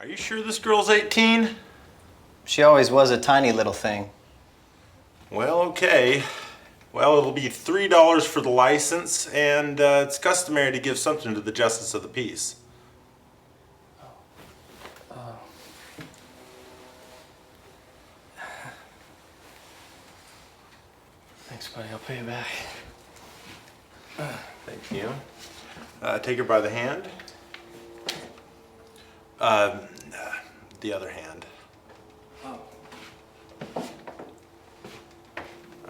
Are you sure this girl's 18? She always was a tiny little thing. Well, okay. Well, it'll be $3 for the license, and it's customary to give something to the justice of the peace. Thanks, buddy. I'll pay you back. Thank you. Take her by the hand. The other hand.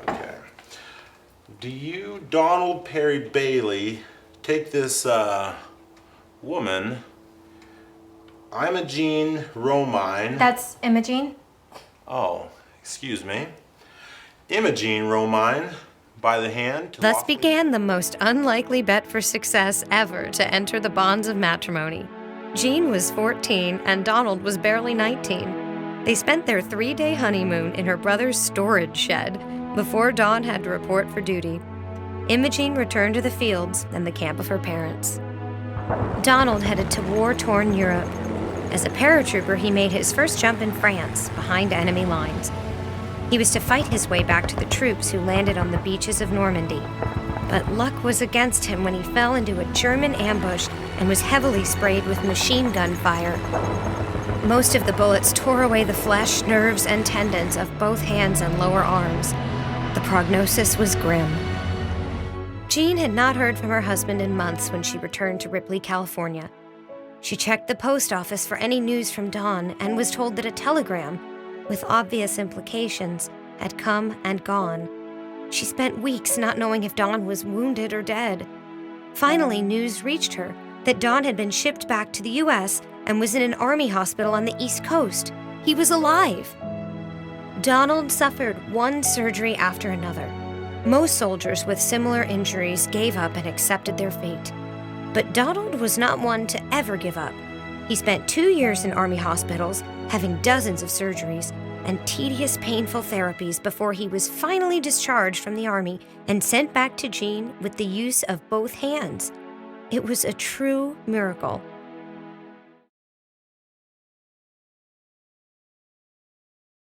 Okay. Do you, Donald Perry Bailey, take this woman, Imogene Romine? That's Imogene? Oh, excuse me. Imogene Romine, by the hand. Thus began the most unlikely bet for success ever to enter the bonds of matrimony. Jean was 14 and Donald was barely 19. They spent their 3-day honeymoon in her brother's storage shed before Dawn had to report for duty. Imogene returned to the fields and the camp of her parents. Donald headed to war-torn Europe. As a paratrooper, he made his first jump in France, behind enemy lines. He was to fight his way back to the troops who landed on the beaches of Normandy. But luck was against him when he fell into a German ambush and was heavily sprayed with machine gun fire. Most of the bullets tore away the flesh, nerves, and tendons of both hands and lower arms. The prognosis was grim. Jean had not heard from her husband in months when she returned to Ripley, California. She checked the post office for any news from Dawn and was told that a telegram, with obvious implications, had come and gone. She spent weeks not knowing if Dawn was wounded or dead. Finally, news reached her that Dawn had been shipped back to the U.S. and was in an army hospital on the East Coast. He was alive. Donald suffered one surgery after another. Most soldiers with similar injuries gave up and accepted their fate. But Donald was not one to ever give up. He spent 2 years in army hospitals, having dozens of surgeries and tedious, painful therapies before he was finally discharged from the army and sent back to Jean with the use of both hands. It was a true miracle.